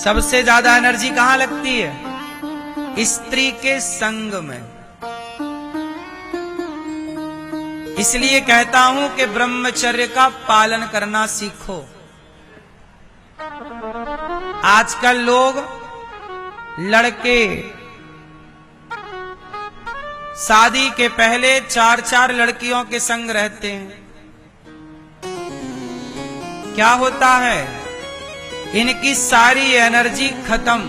सबसे ज्यादा एनर्जी कहां लगती है? स्त्री के संग में। इसलिए कहता हूं कि ब्रह्मचर्य का पालन करना सीखो। आजकल लोग लड़के शादी के पहले 4-4 लड़कियों के संग रहते हैं। क्या होता है? इनकी सारी एनर्जी खत्म।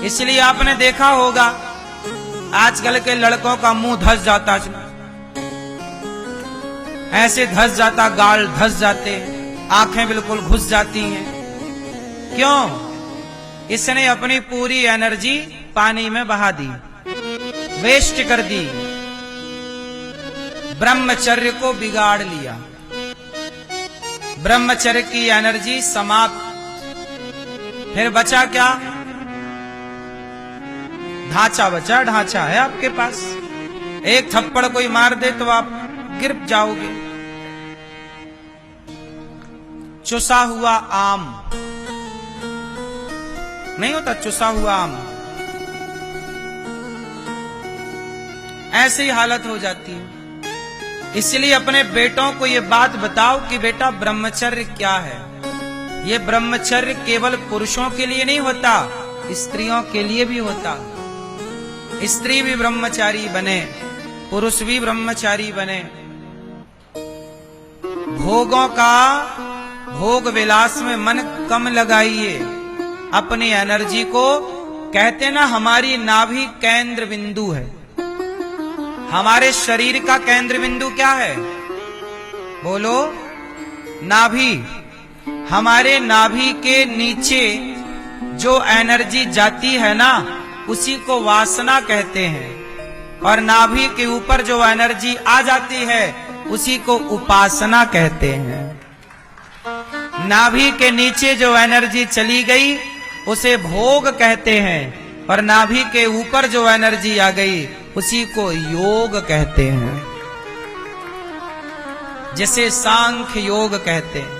इसलिए आपने देखा होगा आजकल के लड़कों का मुंह धस जाता, ऐसे धस जाता, गाल धस जाते, आंखें बिल्कुल घुस जाती हैं। क्यों? इसने अपनी पूरी एनर्जी पानी में बहा दी, वेस्ट कर दी, ब्रह्मचर्य को बिगाड़ लिया। ब्रह्मचर्य की एनर्जी समाप्त। फिर बचा क्या? ढांचा बचा। ढांचा है आपके पास, एक थप्पड़ कोई मार दे तो आप गिर जाओगे। चुसा हुआ आम नहीं होता? चुसा हुआ आम, ऐसी हालत हो जाती है। इसलिए अपने बेटों को ये बात बताओ कि बेटा ब्रह्मचर्य क्या है। ये ब्रह्मचर्य केवल पुरुषों के लिए नहीं होता, स्त्रियों के लिए भी होता। स्त्री भी ब्रह्मचारी बने, पुरुष भी ब्रह्मचारी बने। भोगों का भोग विलास में मन कम लगाइए। अपनी एनर्जी को, कहते ना हमारी नाभि केंद्र बिंदु है। हमारे शरीर का केंद्र बिंदु क्या है? बोलो। नाभि। हमारे नाभि के नीचे जो एनर्जी जाती है ना, उसी को वासना कहते हैं। और नाभि के ऊपर जो एनर्जी आ जाती है, उसी को उपासना कहते हैं। नाभि के नीचे जो एनर्जी चली गई, उसे भोग कहते हैं। और नाभि के ऊपर जो एनर्जी आ गई, उसी को योग कहते हैं। जिसे सांख्य योग कहते हैं,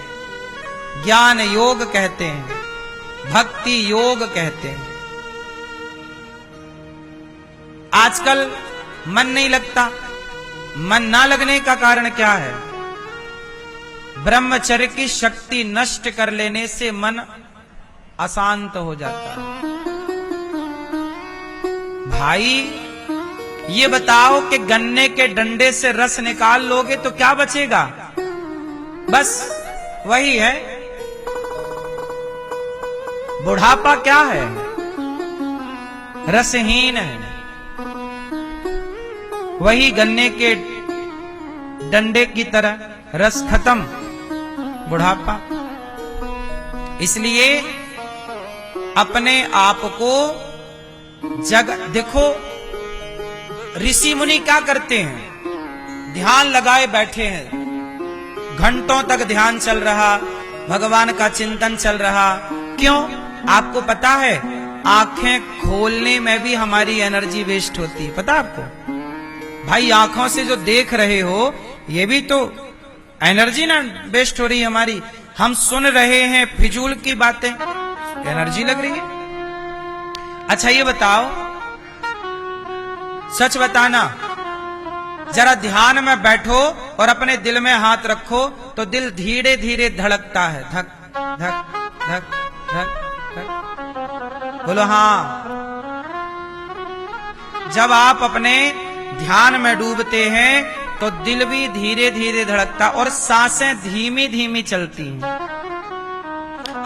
ज्ञान योग कहते हैं, भक्ति योग कहते हैं। आजकल मन नहीं लगता। मन ना लगने का कारण क्या है? ब्रह्मचर्य की शक्ति नष्ट कर लेने से मन अशांत हो जाता है। भाई ये बताओ कि गन्ने के डंडे से रस निकाल लोगे तो क्या बचेगा? बस वही है। बुढ़ापा क्या है? रसहीन है। वही गन्ने के डंडे की तरह, रस खत्म, बुढ़ापा। इसलिए अपने आप को देखो, ऋषि मुनि क्या करते हैं? ध्यान लगाए बैठे हैं, घंटों तक ध्यान चल रहा, भगवान का चिंतन चल रहा। क्यों? आपको पता है आंखें खोलने में भी हमारी एनर्जी वेस्ट होती है। पता आपको? भाई आंखों से जो देख रहे हो, ये भी तो एनर्जी ना वेस्ट हो रही है हमारी। हम सुन रहे हैं फिजूल की बातें, एनर्जी लग रही है। अच्छा ये बताओ, सच बताना, जरा ध्यान में बैठो और अपने दिल में हाथ रखो तो दिल धीरे धीरे धड़कता है। धक धक धक धक धक। बोलो हाँ। जब आप अपने ध्यान में डूबते हैं तो दिल भी धीरे धीरे धड़कता और सांसें धीमी धीमी चलती हैं।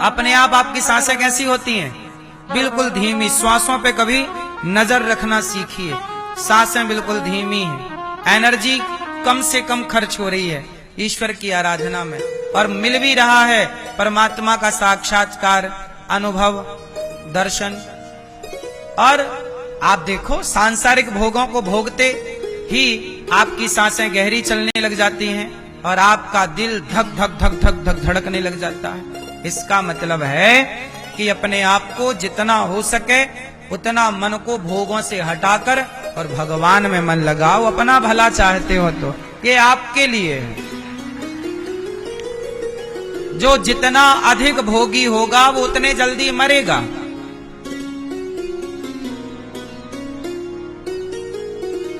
अपने आप आपकी सांसें कैसी होती हैं? बिल्कुल धीमी। श्वासों पे कभी नजर रखना सीखिए। सांसें बिल्कुल धीमी हैं। एनर्जी कम से कम खर्च हो रही है ईश्वर की आराधना में, और मिल भी रहा है परमात्मा का साक्षात्कार, अनुभव, दर्शन। और आप देखो, सांसारिक भोगों को भोगते ही आपकी सांसें गहरी चलने लग जाती हैं और आपका दिल धक धक धक धक धक धड़कने लग जाता है। इसका मतलब है कि अपने आप को जितना हो सके उतना मन को भोगों से हटाकर और भगवान में मन लगाओ। अपना भला चाहते हो तो ये आपके लिए है। जो जितना अधिक भोगी होगा वो उतने जल्दी मरेगा।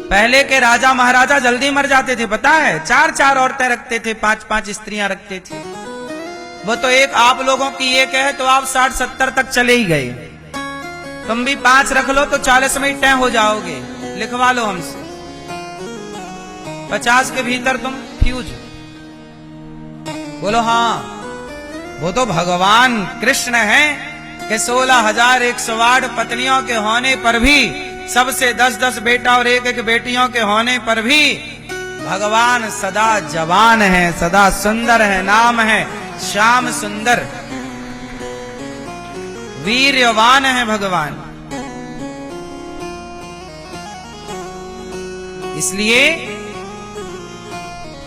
पहले के राजा महाराजा जल्दी मर जाते थे, पता है? 4-4 औरतें रखते थे, 5-5 स्त्रियां रखते थे। वो तो एक आप लोगों की एक है तो आप 60-70 तक चले ही गए। तुम भी 5 रख लो तो 40 में ही तय हो जाओगे। लिखवा लो हमसे, 50 के भीतर तुम फ्यूज। बोलो हाँ, वो तो भगवान कृष्ण है कि 16,108 पत्नियों के होने पर भी, सबसे 10-10 बेटा और 1-1 बेटियों के होने पर भी भगवान सदा जवान है, सदा सुंदर है। नाम है श्याम सुंदर, वीर्यवान है भगवान। इसलिए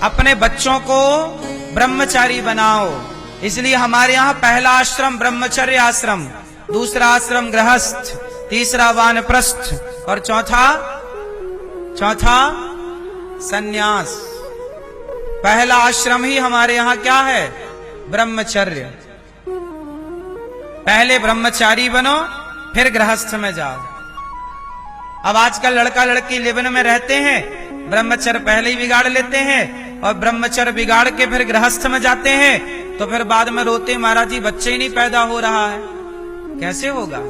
अपने बच्चों को ब्रह्मचारी बनाओ। इसलिए हमारे यहाँ पहला आश्रम ब्रह्मचर्य आश्रम, दूसरा आश्रम गृहस्थ, तीसरा वानप्रस्थ और चौथा सन्यास। पहला आश्रम ही हमारे यहाँ क्या है? ब्रह्मचर्य। पहले ब्रह्मचारी बनो, फिर गृहस्थ में जाओ। अब आजकल लड़का लड़की लिव-इन में रहते हैं, ब्रह्मचर्य पहले ही बिगाड़ लेते हैं और ब्रह्मचर्य बिगाड़ के फिर गृहस्थ में जाते हैं, तो फिर बाद में रोते, महाराज जी बच्चे ही नहीं पैदा हो रहा है। कैसे होगा?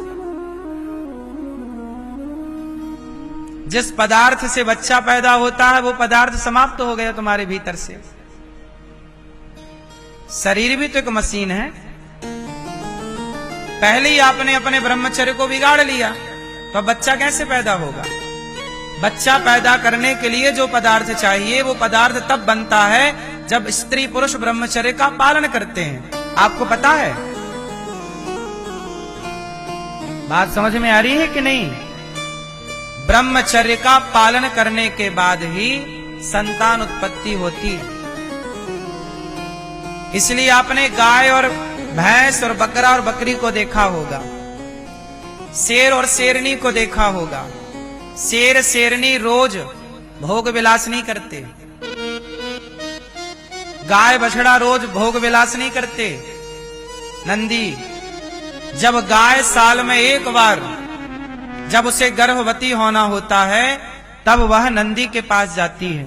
जिस पदार्थ से बच्चा पैदा होता है वो पदार्थ समाप्त हो गया तुम्हारे भीतर से। शरीर भी तो एक मशीन है। पहले ही आपने अपने ब्रह्मचर्य को बिगाड़ लिया तो बच्चा कैसे पैदा होगा? बच्चा पैदा करने के लिए जो पदार्थ चाहिए वो पदार्थ तब बनता है जब स्त्री पुरुष ब्रह्मचर्य का पालन करते हैं। आपको पता है? बात समझ में आ रही है कि नहीं? ब्रह्मचर्य का पालन करने के बाद ही संतान उत्पत्ति होती है। इसलिए आपने गाय और भैंस और बकरा और बकरी को देखा होगा, शेर और शेरनी को देखा होगा। शेर शेरनी रोज भोग विलास नहीं करते, गाय बछड़ा रोज भोग विलास नहीं करते। नंदी, जब गाय साल में एक बार, जब उसे गर्भवती होना होता है, तब वह नंदी के पास जाती है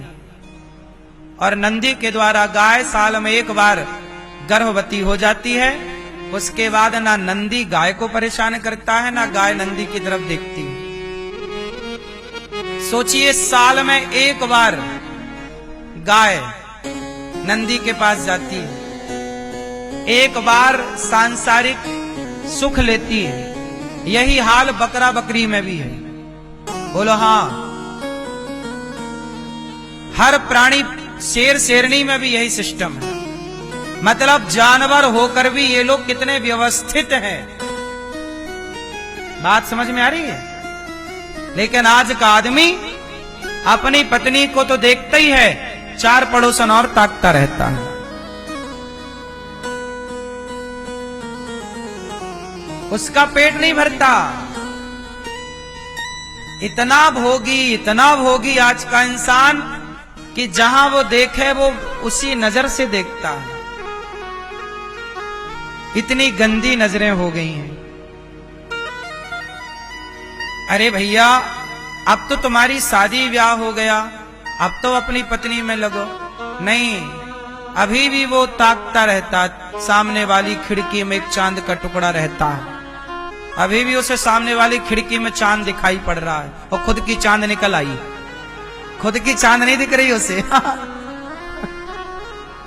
और नंदी के द्वारा गाय साल में एक बार गर्भवती हो जाती है। उसके बाद ना नंदी गाय को परेशान करता है, ना गाय नंदी की तरफ देखती है। सोचिए, साल में एक बार गाय नंदी के पास जाती है, एक बार सांसारिक सुख लेती है। यही हाल बकरा बकरी में भी है। बोलो हाँ। हर प्राणी, शेर शेरनी में भी यही सिस्टम है। मतलब जानवर होकर भी ये लोग कितने व्यवस्थित हैं। बात समझ में आ रही है? लेकिन आज का आदमी अपनी पत्नी को तो देखता ही है, 4 पड़ोसन और ताकता रहता है। उसका पेट नहीं भरता। इतना भोगी आज का इंसान कि जहां वो देखे वो उसी नजर से देखता है। इतनी गंदी नजरें हो गई हैं। अरे भैया, अब तो तुम्हारी शादी ब्याह हो गया, अब तो अपनी पत्नी में लगो। नहीं, अभी भी वो ताकता रहता, सामने वाली खिड़की में एक चांद का टुकड़ा रहता है। अभी भी उसे सामने वाली खिड़की में चांद दिखाई पड़ रहा है और खुद की चांद निकल आई। खुद की चांद नहीं दिख रही उसे